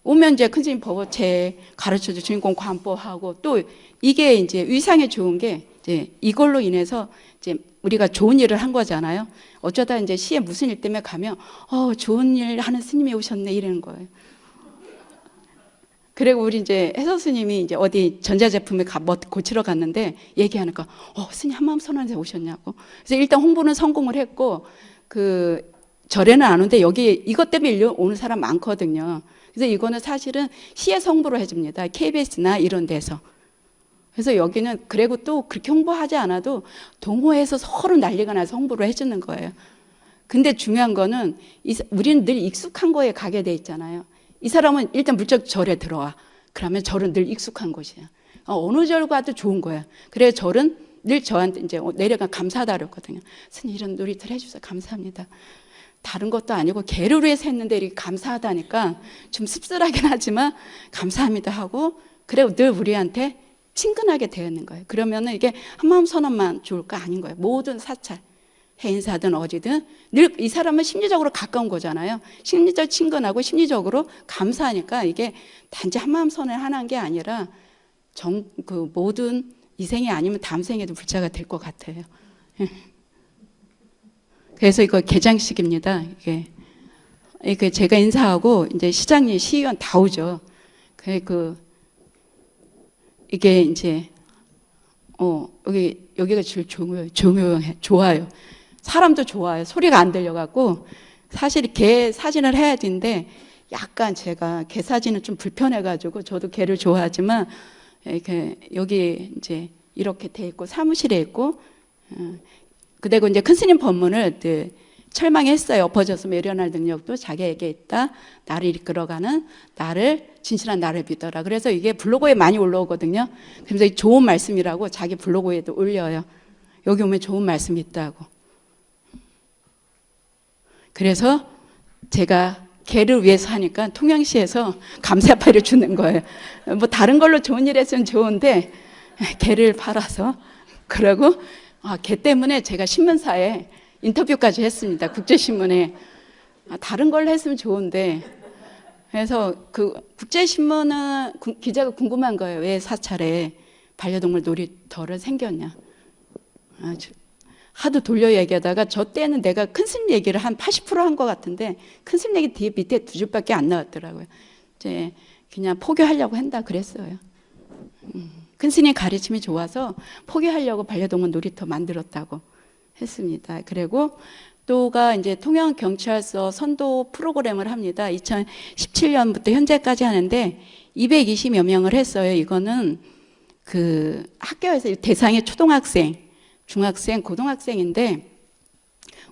[SPEAKER 2] 오면 이제 큰 스님 법어체 가르쳐줘 주인공 관보하고 또 이게 이제 위상에 좋은 게 이제 이걸로 인해서 이제 우리가 좋은 일을 한 거잖아요. 어쩌다 이제 시에 무슨 일 때문에 가면 좋은 일 하는 스님이 오셨네 이러는 거예요. 그리고 우리 이제 해서 스님이 이제 어디 전자제품에 뭐 고치러 갔는데 얘기하니까 스님 한마음 선언에 오셨냐고. 그래서 일단 홍보는 성공을 했고 그 절에는 안 오는데 여기 이것 때문에 오는 사람 많거든요. 그래서 이거는 사실은 시에서 홍보를 해줍니다. KBS나 이런 데서. 그래서 여기는 그리고 또 그렇게 홍보하지 않아도 동호회에서 서로 난리가 나서 홍보를 해주는 거예요. 근데 중요한 거는 우리는 늘 익숙한 거에 가게 돼 있잖아요. 이 사람은 일단 물적 절에 들어와. 그러면 절은 늘 익숙한 곳이야. 어느 절 가도 좋은 거야. 그래 절은 늘 저한테 이제 내려가 감사하다 그랬거든요. 스님 이런 놀이터를 해주셔서 감사합니다. 다른 것도 아니고 개를 위해서 했는데 이렇게 감사하다니까 좀 씁쓸하긴 하지만 감사합니다 하고 그래 늘 우리한테 친근하게 되었는 거예요. 그러면은 이게 한마음 선언만 좋을까 아닌 거예요. 모든 사찰. 해인사든 어디든 늘 이 사람은 심리적으로 가까운 거잖아요. 심리적 친근하고 심리적으로 감사하니까 이게 단지 한마음 선을 하는 게 아니라 그 모든 이 생이 아니면 다음 생에도 불자가 될 것 같아요. 그래서 이거 개장식입니다. 이게 제가 인사하고 이제 시장님, 시의원 다 오죠. 이게 이제 여기가 제일 좋아요. 사람도 좋아요. 소리가 안 들려갖고 사실 개 사진을 해야 되는데 약간 제가 개 사진은 좀 불편해가지고 저도 개를 좋아하지만 여기 이제 이렇게 돼 있고 사무실에 있고 그리고 이제 큰 스님 법문을 철망했어요. 엎어져서 외련할 능력도 자기에게 있다. 나를 이끌어가는 진실한 나를 믿어라. 그래서 이게 블로그에 많이 올라오거든요. 그래서 좋은 말씀이라고 자기 블로그에도 올려요. 여기 오면 좋은 말씀이 있다고. 그래서 제가 개를 위해서 하니까 통영시에서 감사파를 주는 거예요. 뭐 다른 걸로 좋은 일 했으면 좋은데 개를 팔아서 그러고 개 때문에 제가 신문사에 인터뷰까지 했습니다. 국제신문에. 다른 걸로 했으면 좋은데 그래서 그 국제신문은 기자가 궁금한 거예요. 왜 사찰에 반려동물 놀이터를 생겼냐. 하도 돌려 얘기하다가 저 때는 내가 큰 스님 얘기를 한 80% 한 것 같은데 큰 스님 얘기 뒤에 밑에 2줄밖에 안 나왔더라고요. 이제 그냥 포기하려고 한다 그랬어요. 큰 스님 가르침이 좋아서 포기하려고 반려동물 놀이터 만들었다고 했습니다. 그리고 또가 이제 통영경찰서 선도 프로그램을 합니다. 2017년부터 현재까지 하는데 220여 명을 했어요. 이거는 그 학교에서 대상이 초등학생, 중학생, 고등학생인데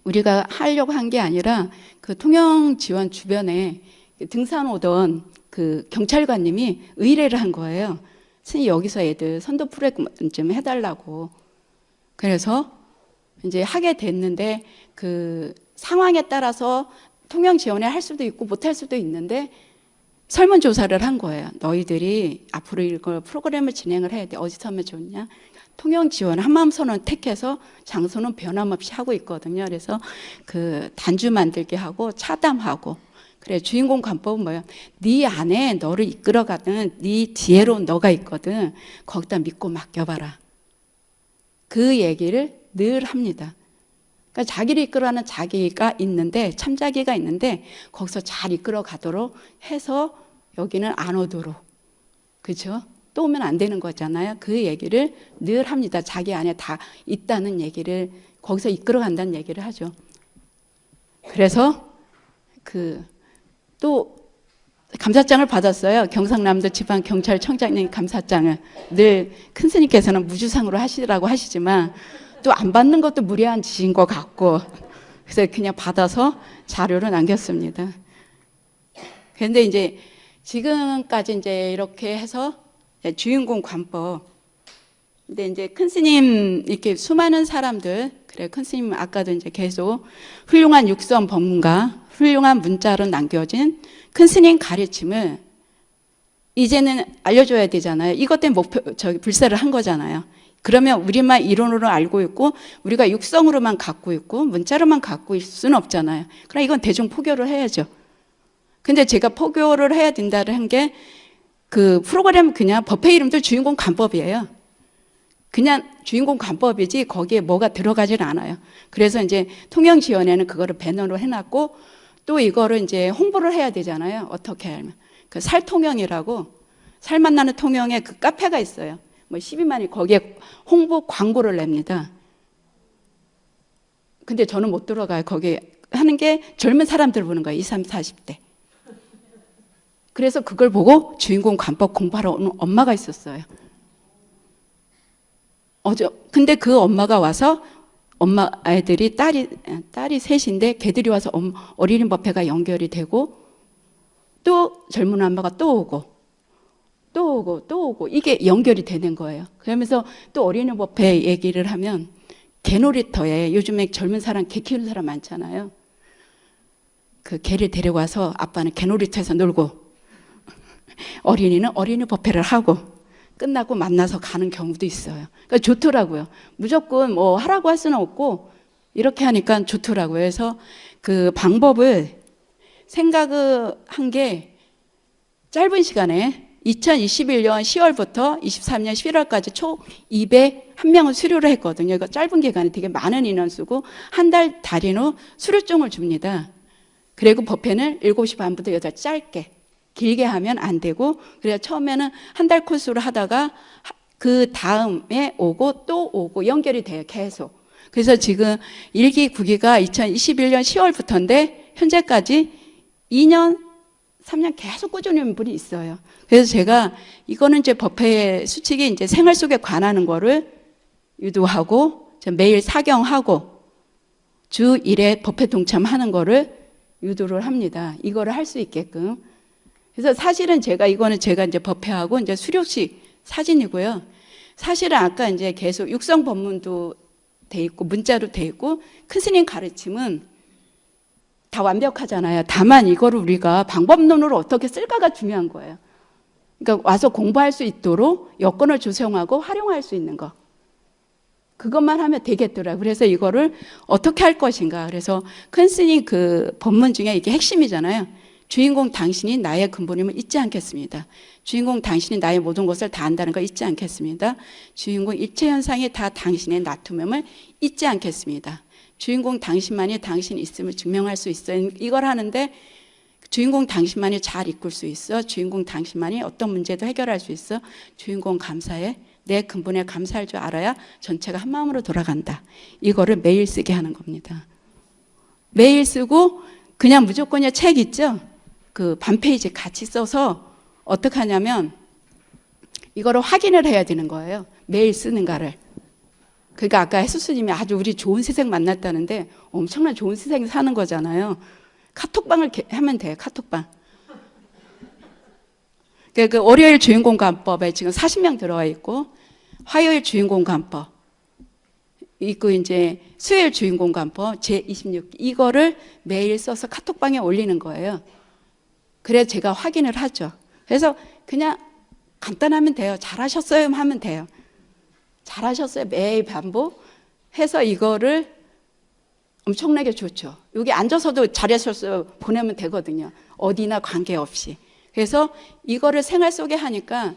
[SPEAKER 2] 우리가 하려고 한 게 아니라 그 통영 지원 주변에 등산 오던 그 경찰관님이 의뢰를 한 거예요. 스님 여기서 애들 선도 프로그램 좀 해달라고. 그래서 이제 하게 됐는데 그 상황에 따라서 통영 지원을 할 수도 있고 못할 수도 있는데 설문조사를 한 거예요. 너희들이 앞으로 이걸 프로그램을 진행을 해야 돼. 어디서 하면 좋냐? 통영 지원 한마음선언 택해서 장소는 변함없이 하고 있거든요. 그래서 그 단주 만들게 하고 차담하고 그래 주인공 관법은 뭐예요? 네 안에 너를 이끌어가는 네 지혜로운 너가 있거든. 거기다 믿고 맡겨봐라. 그 얘기를 늘 합니다. 그러니까 자기를 이끌어가는 자기가 있는데 참자기가 있는데 거기서 잘 이끌어가도록 해서 여기는 안 오도록 그렇죠? 또 오면 안 되는 거잖아요. 그 얘기를 늘 합니다. 자기 안에 다 있다는 얘기를 거기서 이끌어간다는 얘기를 하죠. 그래서 또 감사장을 받았어요. 경상남도 지방경찰청장님 감사장을. 늘 큰 스님께서는 무주상으로 하시라고 하시지만 또 안 받는 것도 무례한 짓인 것 같고 그래서 그냥 받아서 자료를 남겼습니다. 그런데 이제 지금까지 이제 이렇게 해서 주인공 관법. 근데 이제 큰 스님 이렇게 수많은 사람들 그래 큰 스님 아까도 이제 계속 훌륭한 육선 법문가, 훌륭한 문자로 남겨진 큰 스님 가르침을 이제는 알려줘야 되잖아요. 이것 때문에 불사를 한 거잖아요. 그러면 우리만 이론으로 알고 있고 우리가 육성으로만 갖고 있고 문자로만 갖고 있을 수는 없잖아요. 그럼 이건 대중 포교를 해야죠. 근데 제가 포교를 해야 된다를 한 게 그 프로그램 그냥 법회 이름도 주인공 관법이에요. 그냥 주인공 관법이지 거기에 뭐가 들어가질 않아요. 그래서 이제 통영 지원에는 그거를 배너로 해놨고 또 이거를 이제 홍보를 해야 되잖아요. 어떻게 하면 그 살통영이라고 살 만나는 통영에 그 카페가 있어요. 뭐 12만이 거기에 홍보 광고를 냅니다. 근데 저는 못 들어가요. 거기에 하는 게 젊은 사람들 보는 거예요. 20, 30, 40대. 그래서 그걸 보고 주인공 관법 공부하러 오는 엄마가 있었어요. 근데 그 엄마가 와서 엄마 아이들이 딸이 셋인데 걔들이 와서 어린이 법회가 연결이 되고 또 젊은 엄마가 또 오고 이게 연결이 되는 거예요. 그러면서 또 어린이 법회 얘기를 하면 개놀이터에 요즘에 젊은 사람 개 키우는 사람 많잖아요. 그 개를 데려와서 아빠는 개놀이터에서 놀고 어린이는 어린이 법회를 하고 끝나고 만나서 가는 경우도 있어요. 그러니까 좋더라고요. 무조건 뭐 하라고 할 수는 없고 이렇게 하니까 좋더라고요. 그래서 그 방법을 생각을 한 게 짧은 시간에 2021년 10월부터 23년 11월까지 총 201명을 수료를 했거든요. 이거 짧은 기간에 되게 많은 인원수고 한 달 단위로 수료증을 줍니다. 그리고 법회는 7시 반부터 8시 짧게 길게 하면 안 되고 그래서 처음에는 한 달 코스로 하다가 그 다음에 오고 또 오고 연결이 돼요. 계속. 그래서 지금 1기 9기가 2021년 10월부터인데 현재까지 2년 3년 계속 꾸준히 온 분이 있어요. 그래서 제가 이거는 이제 법회 수칙이 이제 생활 속에 관하는 거를 유도하고 매일 사경하고 주 1회 법회 동참하는 거를 유도를 합니다. 이거를 할 수 있게끔. 그래서 사실은 이거는 제가 이제 법회하고 이제 수료식 사진이고요. 사실은 아까 이제 계속 육성 법문도 돼 있고 문자로 돼 있고 큰 스님 가르침은 다 완벽하잖아요. 다만 이거를 우리가 방법론으로 어떻게 쓸까가 중요한 거예요. 그러니까 와서 공부할 수 있도록 여건을 조성하고 활용할 수 있는 거. 그것만 하면 되겠더라고요. 그래서 이거를 어떻게 할 것인가. 그래서 큰 스님 그 법문 중에 이게 핵심이잖아요. 주인공 당신이 나의 근본임을 잊지 않겠습니다. 주인공 당신이 나의 모든 것을 다 안다는 걸 잊지 않겠습니다. 주인공 일체 현상이 다 당신의 나툼임을 잊지 않겠습니다. 주인공 당신만이 당신 있음을 증명할 수 있어요. 이걸 하는데 주인공 당신만이 잘 이끌 수 있어. 주인공 당신만이 어떤 문제도 해결할 수 있어. 주인공 감사해. 내 근본에 감사할 줄 알아야 전체가 한 마음으로 돌아간다. 이거를 매일 쓰게 하는 겁니다. 매일 쓰고 그냥 무조건이야 책 있죠? 그 반페이지 같이 써서 어떻게 하냐면 이거를 확인을 해야 되는 거예요. 매일 쓰는가를. 그러니까 아까 해수스님이 아주 우리 좋은 세상 만났다는데 엄청난 좋은 세상에 사는 거잖아요. 카톡방을 하면 돼요. 카톡방. 그 월요일 주인공 간법에 지금 40명 들어와 있고 화요일 주인공 간법 있고 이제 수요일 주인공 간법 제26 이거를 매일 써서 카톡방에 올리는 거예요. 그래야 제가 확인을 하죠. 그래서 그냥 간단하면 돼요. 잘하셨어요 하면 돼요. 잘하셨어요. 매일 반복해서 이거를 엄청나게 좋죠. 여기 앉아서도 잘하셨어요 보내면 되거든요. 어디나 관계없이. 그래서 이거를 생활 속에 하니까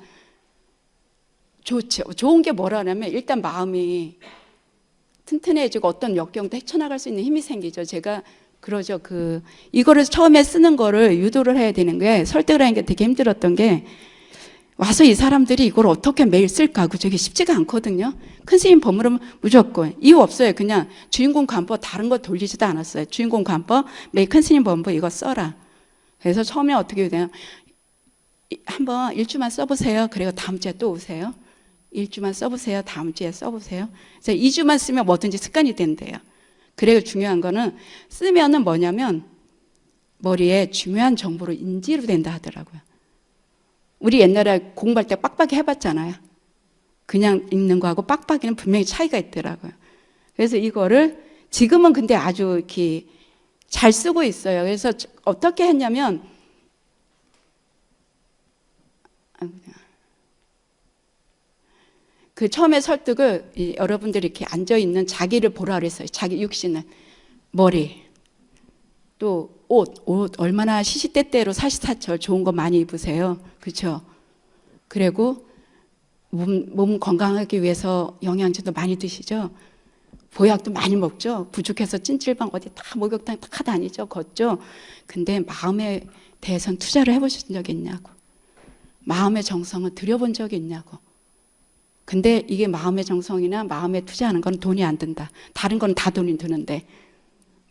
[SPEAKER 2] 좋죠. 좋은 게 뭐라냐면 일단 마음이 튼튼해지고 어떤 역경도 헤쳐나갈 수 있는 힘이 생기죠. 제가 그러죠. 이거를 처음에 쓰는 거를 유도를 해야 되는 게 설득을 하는 게 되게 힘들었던 게 와서 이 사람들이 이걸 어떻게 매일 쓸까? 그게 쉽지가 않거든요. 큰 스님 법문은 무조건 이유 없어요. 그냥 주인공 간법 다른 거 돌리지도 않았어요. 주인공 간법 매일 큰 스님 법문 이거 써라. 그래서 처음에 어떻게 되냐? 한번 일주만 써보세요. 그리고 다음 주에 또 오세요. 일주만 써보세요. 다음 주에 써보세요. 그래서 2주만 쓰면 뭐든지 습관이 된대요. 그래서 중요한 거는 쓰면은 뭐냐면 머리에 중요한 정보로 인지로 된다 하더라고요. 우리 옛날에 공부할 때 빡빡이 해봤잖아요. 그냥 읽는 거하고 빡빡이는 분명히 차이가 있더라고요. 그래서 이거를 지금은 근데 아주 이렇게 잘 쓰고 있어요. 그래서 어떻게 했냐면 그 처음에 설득을 여러분들이 이렇게 앉아있는 자기를 보라 그랬어요. 자기 육신을. 머리. 또 옷 얼마나 시시때때로 사시사철 좋은 거 많이 입으세요. 그렇죠? 그리고 몸 건강하기 위해서 영양제도 많이 드시죠? 보약도 많이 먹죠? 부족해서 찜질방 어디 다 목욕탕 다 다니죠? 걷죠? 근데 마음에 대해서는 투자를 해보신 적이 있냐고. 마음의 정성을 들여본 적이 있냐고. 근데 이게 마음의 정성이나 마음에 투자하는 건 돈이 안 든다. 다른 건 다 돈이 드는데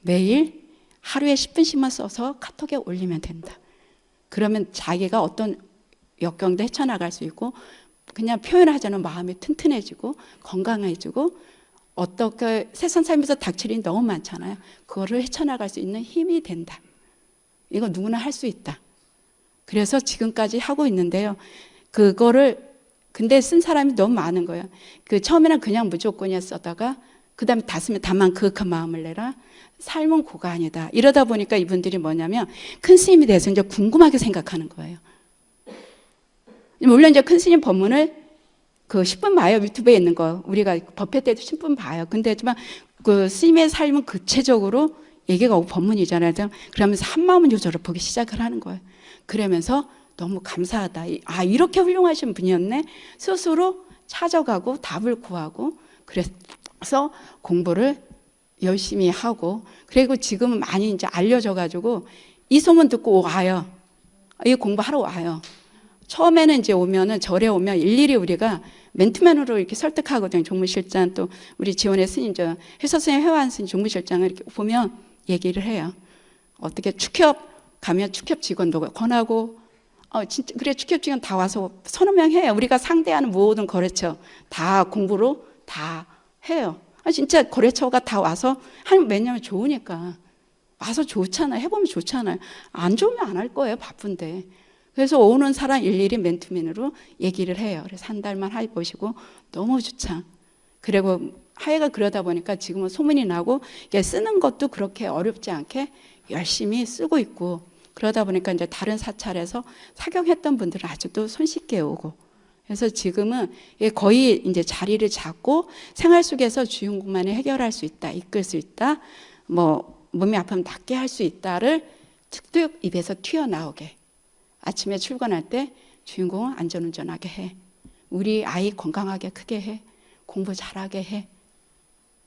[SPEAKER 2] 매일 하루에 10분씩만 써서 카톡에 올리면 된다. 그러면 자기가 어떤 역경도 헤쳐나갈 수 있고 그냥 표현하자면 마음이 튼튼해지고 건강해지고 어떻게 세상 살면서 닥칠 일이 너무 많잖아요. 그거를 헤쳐나갈 수 있는 힘이 된다. 이거 누구나 할 수 있다. 그래서 지금까지 하고 있는데요. 그거를 근데 쓴 사람이 너무 많은 거예요. 처음에는 그냥 무조건이야 쓰다가 그 다음에 다 쓰면 다만 그윽한 마음을 내라. 삶은 고관이다. 이러다 보니까 이분들이 뭐냐면 큰 스님에 대해서 이제 궁금하게 생각하는 거예요. 물론 이제 큰 스님 법문을 10분 봐요. 유튜브에 있는 거. 우리가 법회 때도 10분 봐요. 근데 하지만 그 스님의 삶은 구체적으로 얘기가 오고 법문이잖아요. 그러면서 한마음 요절을 보기 시작을 하는 거예요. 그러면서 너무 감사하다. 아, 이렇게 훌륭하신 분이었네. 스스로 찾아가고 답을 구하고 그래서 공부를 열심히 하고 그리고 지금은 많이 이제 알려져 가지고 이 소문 듣고 와요. 이 공부하러 와요. 처음에는 이제 오면은 절에 오면 일일이 우리가 맨투맨으로 이렇게 설득하거든요. 종무실장 또 우리 지원의 스님 저 해서 스님 회화한 스님 종무실장을 이렇게 보면 얘기를 해요. 어떻게 축협 가면 축협 직원도 권하고 진짜 그래 축협 직원 다 와서 서너 명 해요. 우리가 상대하는 모든 거래처 다 공부로 다 해요. 진짜 거래처가 다 와서 왜냐면 좋으니까 와서 좋잖아요. 해보면 좋잖아요. 안 좋으면 안 할 거예요. 바쁜데. 그래서 오는 사람 일일이 맨투맨으로 얘기를 해요. 그래서 한 달만 해보시고 너무 좋죠. 그리고 하여가 그러다 보니까 지금은 소문이 나고 쓰는 것도 그렇게 어렵지 않게 열심히 쓰고 있고 그러다 보니까 이제 다른 사찰에서 사경했던 분들은 아직도 손쉽게 오고 그래서 지금은 거의 이제 자리를 잡고 생활 속에서 주인공만이 해결할 수 있다, 이끌 수 있다, 뭐 몸이 아프면 낫게 할 수 있다를 툭툭 입에서 튀어나오게 아침에 출근할 때 주인공은 안전운전하게 해, 우리 아이 건강하게 크게 해, 공부 잘하게 해,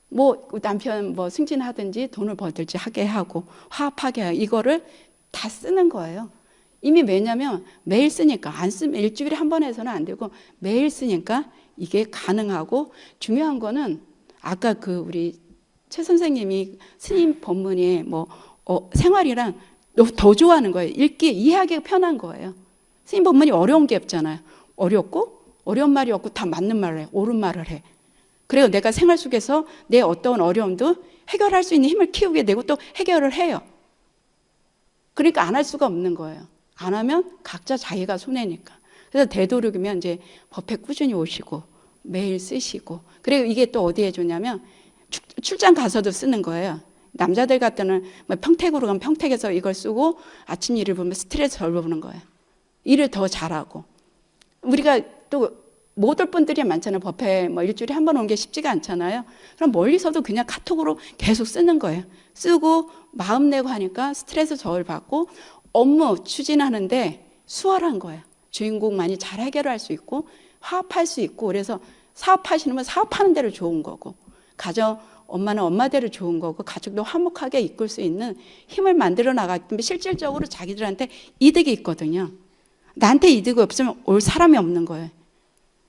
[SPEAKER 2] 뭐 남편 뭐 승진하든지 돈을 벌든지 하게 하고 화합하게 하고 이거를 다 쓰는 거예요. 이미 왜냐면 매일 쓰니까 안 쓰면 일주일에 한 번 해서는 안 되고 매일 쓰니까 이게 가능하고 중요한 거는 아까 그 우리 최 선생님이 스님 법문이 뭐 생활이랑 더 좋아하는 거예요. 읽기 이해하기가 편한 거예요. 스님 법문이 어려운 게 없잖아요. 어렵고 어려운 말이 없고 다 맞는 말을 해. 옳은 말을 해. 그리고 내가 생활 속에서 내 어떤 어려움도 해결할 수 있는 힘을 키우게 되고 또 해결을 해요. 그러니까 안 할 수가 없는 거예요. 안 하면 각자 자기가 손해니까. 그래서 되도록이면 이제 법회 꾸준히 오시고 매일 쓰시고 그리고 이게 또 어디에 좋냐면 출장 가서도 쓰는 거예요. 남자들 같은 뭐 평택으로 가면 평택에서 이걸 쓰고 아침 일을 보면 스트레스 덜 보는 거예요. 일을 더 잘하고 우리가 또 못 올 분들이 많잖아요. 법회 뭐 일주일에 한 번 온 게 쉽지가 않잖아요. 그럼 멀리서도 그냥 카톡으로 계속 쓰는 거예요. 쓰고 마음 내고 하니까 스트레스 덜 받고 업무 추진하는데 수월한 거예요. 주인공만이 잘 해결할 수 있고 화합할 수 있고 그래서 사업하시는 분 사업하는 대로 좋은 거고 가정 엄마는 엄마대로 좋은 거고 가족도 화목하게 이끌 수 있는 힘을 만들어 나가기 때문에 실질적으로 자기들한테 이득이 있거든요. 나한테 이득이 없으면 올 사람이 없는 거예요.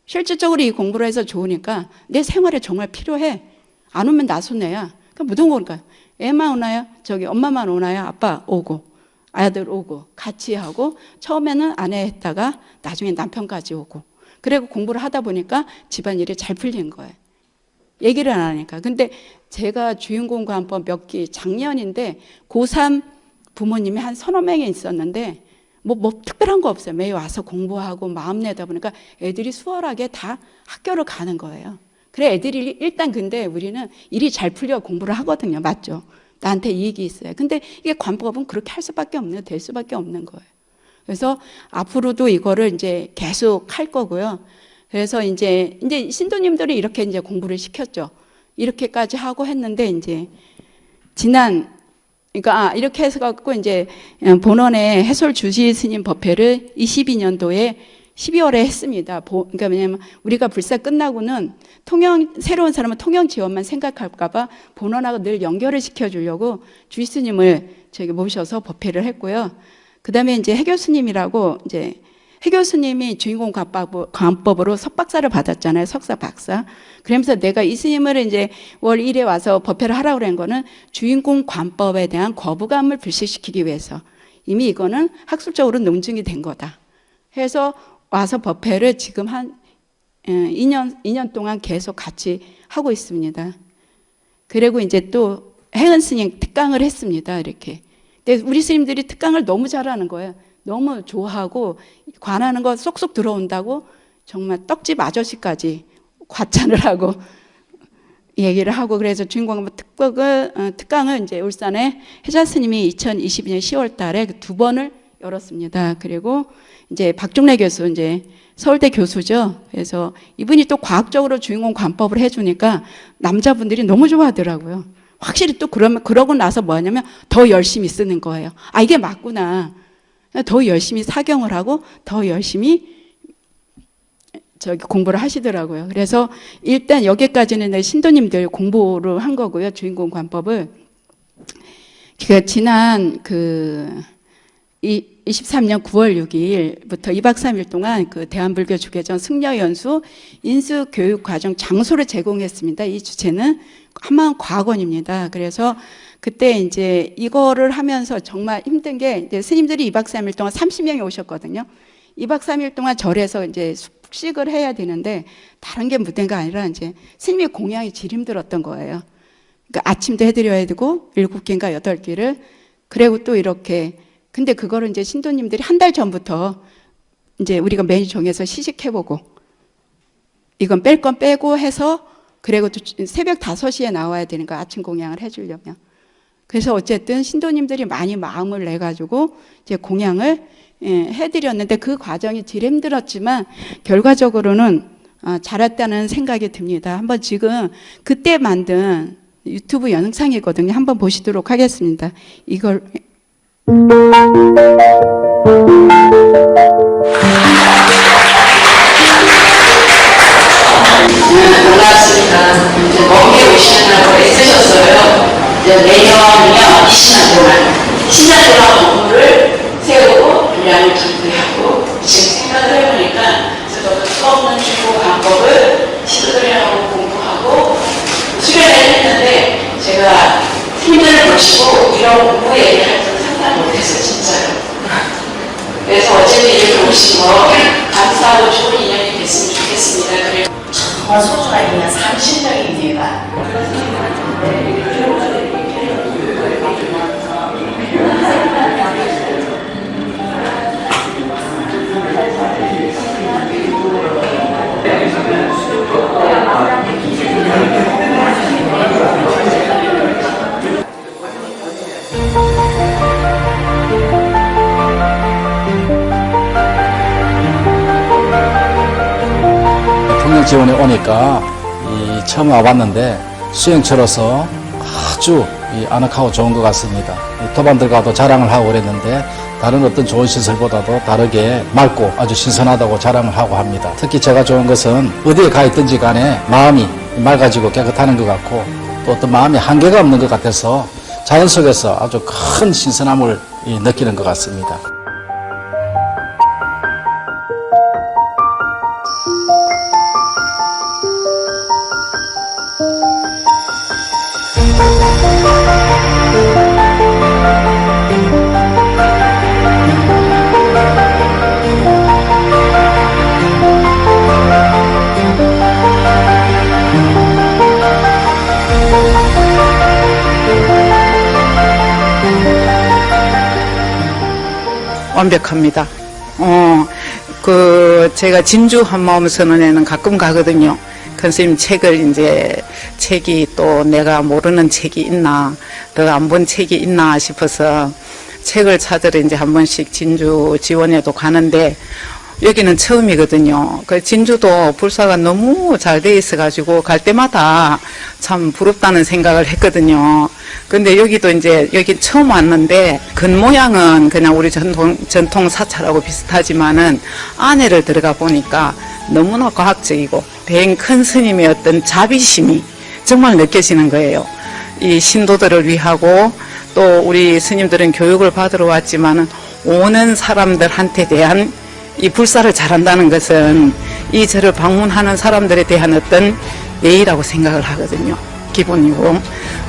[SPEAKER 2] 실질적으로 이 공부를 해서 좋으니까 내 생활에 정말 필요해. 안 오면 나 손해야. 그러니까 무슨 거니까 애만 오나요? 저기 엄마만 오나요? 아빠 오고 아들 오고 같이 하고 처음에는 아내 했다가 나중에 남편까지 오고 그리고 공부를 하다 보니까 집안일이 잘 풀린 거예요. 얘기를 안 하니까. 근데 제가 주인공과 한번 몇 기 작년인데 고3 부모님이 한 서너 명이 있었는데 뭐 특별한 거 없어요. 매일 와서 공부하고 마음 내다 보니까 애들이 수월하게 다 학교를 가는 거예요. 그래 애들이 일단 근데 우리는 일이 잘 풀려 공부를 하거든요. 맞죠? 나한테 이익이 있어요. 근데 이게 관법은 그렇게 할 수밖에 없는, 될 수밖에 없는 거예요. 그래서 앞으로도 이거를 이제 계속 할 거고요. 그래서 이제 신도님들이 이렇게 이제 공부를 시켰죠. 이렇게까지 하고 했는데 이제 그러니까 이렇게 해서 갖고 이제 본원의 해솔 주시 스님 법회를 22년도에 12월에 했습니다. 그러니까 왜냐면 우리가 불사 끝나고는 새로운 사람은 통영 지원만 생각할까봐 본원하고 늘 연결을 시켜주려고 주시 스님을 저기 모셔서 법회를 했고요. 그 다음에 이제 해교 스님이라고 이제 해교 스님이 주인공 관법으로 석박사를 받았잖아요. 석사 박사. 그러면서 내가 이 스님을 이제 월 1에 와서 법회를 하라고 그런 거는 주인공 관법에 대한 거부감을 불식시키기 위해서 이미 이거는 학술적으로 논증이 된 거다. 해서 와서 법회를 지금 한 2년 동안 계속 같이 하고 있습니다. 그리고 이제 또 해은 스님 특강을 했습니다. 이렇게. 근데 우리 스님들이 특강을 너무 잘하는 거예요. 너무 좋아하고 관하는 거 쏙쏙 들어온다고 정말 떡집 아저씨까지 과찬을 하고 얘기를 하고 그래서 주인공 특강을 이제 울산에 해자 스님이 2022년 10월 달에 두 번을 열었습니다. 그리고 이제 박종래 교수, 이제 서울대 교수죠. 그래서 이분이 또 과학적으로 주인공 관법을 해주니까 남자분들이 너무 좋아하더라고요. 확실히 또 그러고 나서 뭐 하냐면 더 열심히 쓰는 거예요. 아, 이게 맞구나. 더 열심히 사경을 하고 더 열심히 공부를 하시더라고요. 그래서 일단 여기까지는 신도님들 공부를 한 거고요. 주인공 관법을. 지난 23년 9월 6일부터 2박 3일 동안 대한불교 주계전 승려연수 인수교육과정 장소를 제공했습니다. 이 주체는 한마음과학원입니다. 그래서 그때 이제 이거를 하면서 정말 힘든 게 이제 스님들이 2박 3일 동안 30명이 오셨거든요. 2박 3일 동안 절에서 이제 숙식을 해야 되는데 다른 게 문제가 아니라 이제 스님의 공양이 제일 힘들었던 거예요. 그러니까 아침도 해드려야 되고 7끼인가 8끼를 그리고 또 이렇게 근데 그거를 이제 신도님들이 한 달 전부터 이제 우리가 메뉴 정해서 시식해보고 이건 뺄 건 빼고 해서 그리고 또 새벽 5시에 나와야 되는 거 아침 공양을 해주려면 그래서 어쨌든 신도님들이 많이 마음을 내가지고 이제 공양을 해드렸는데 그 과정이 제일 힘들었지만 결과적으로는 잘했다는 생각이 듭니다. 한번 지금 그때 만든 유튜브 영상이거든요. 한번 보시도록 하겠습니다. 이걸
[SPEAKER 3] 반갑습니다. 이제 먼게 오시느라고 애쓰셨어요. 이제 내년이요, 20년 동안, 10년 동안 공부를 세우고, 분량을 준비하고, 지금 생각을 해보니까, 저도 수없는 중국 방법을 시도들이하고 공부하고, 수련을 했는데, 제가 스님들을 모시고 이런 공부 얘기할 줄 상상 못했어요, 진짜로. 그래서 어쨌든 이렇게 오시고, 감사하고 좋은 인연이 됐으면 좋겠습니다. 그리고 정말 소중한 인연 30년입니다.
[SPEAKER 4] 통영지원에 오니까 처음 와봤는데 수행처로서 아주 아늑하고 좋은 것 같습니다. 도반들과도 자랑을 하고 그랬는데 다른 어떤 좋은 시설보다도 다르게 맑고 아주 신선하다고 자랑을 하고 합니다. 특히 제가 좋은 것은 어디에 가 있든지 간에 마음이 맑아지고 깨끗하는 것 같고 또 어떤 마음이 한계가 없는 것 같아서 자연 속에서 아주 큰 신선함을 느끼는 것 같습니다.
[SPEAKER 5] 완벽합니다. 제가 진주 한마음 선언에는 가끔 가거든요. 큰 스님 책이 또 내가 모르는 책이 있나, 내가 안 본 책이 있나 싶어서 책을 찾으러 이제 한 번씩 진주 지원에도 가는데 여기는 처음이거든요. 그 진주도 불사가 너무 잘 돼 있어가지고 갈 때마다 참 부럽다는 생각을 했거든요. 근데 여기도 이제 여기 처음 왔는데 겉모양은 그냥 우리 전통 사찰하고 비슷하지만은 안에를 들어가 보니까 너무나 과학적이고 대행 큰 스님의 어떤 자비심이 정말 느껴지는 거예요. 이 신도들을 위하고 또 우리 스님들은 교육을 받으러 왔지만은 오는 사람들한테 대한 이 불사를 잘한다는 것은 이 절을 방문하는 사람들에 대한 어떤 예의라고 생각을 하거든요. 기본이고.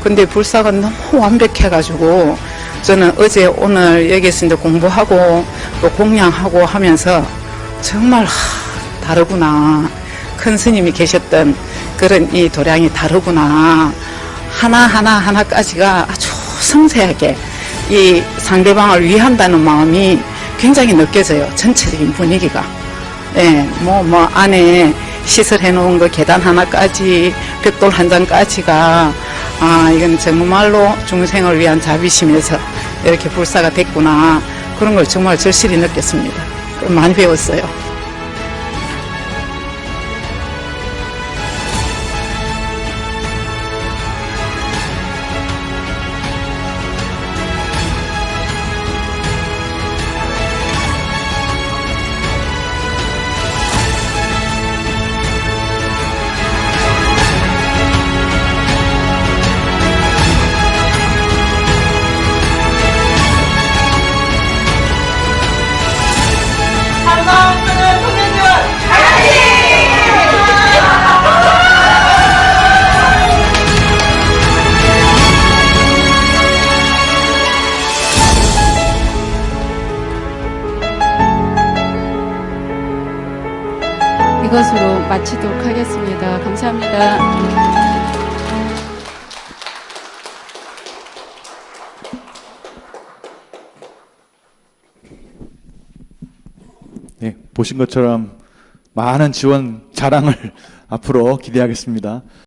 [SPEAKER 5] 근데 불사가 너무 완벽해가지고 저는 어제 오늘 여기서 이제 공부하고 또 공양하고 하면서 정말 다르구나. 큰 스님이 계셨던 그런 이 도량이 다르구나. 하나까지가 아주 섬세하게 이 상대방을 위한다는 마음이 굉장히 느껴져요. 전체적인 분위기가. 예, 안에 시설해 놓은 거 계단 하나까지, 벽돌 한 장까지가, 이건 정말로 중생을 위한 자비심에서 이렇게 불사가 됐구나. 그런 걸 정말 절실히 느꼈습니다. 많이 배웠어요.
[SPEAKER 2] 이것으로 마치도록 하겠습니다. 감사합니다.
[SPEAKER 1] 네, 보신 것처럼 많은 지원 자랑을 앞으로 기대하겠습니다.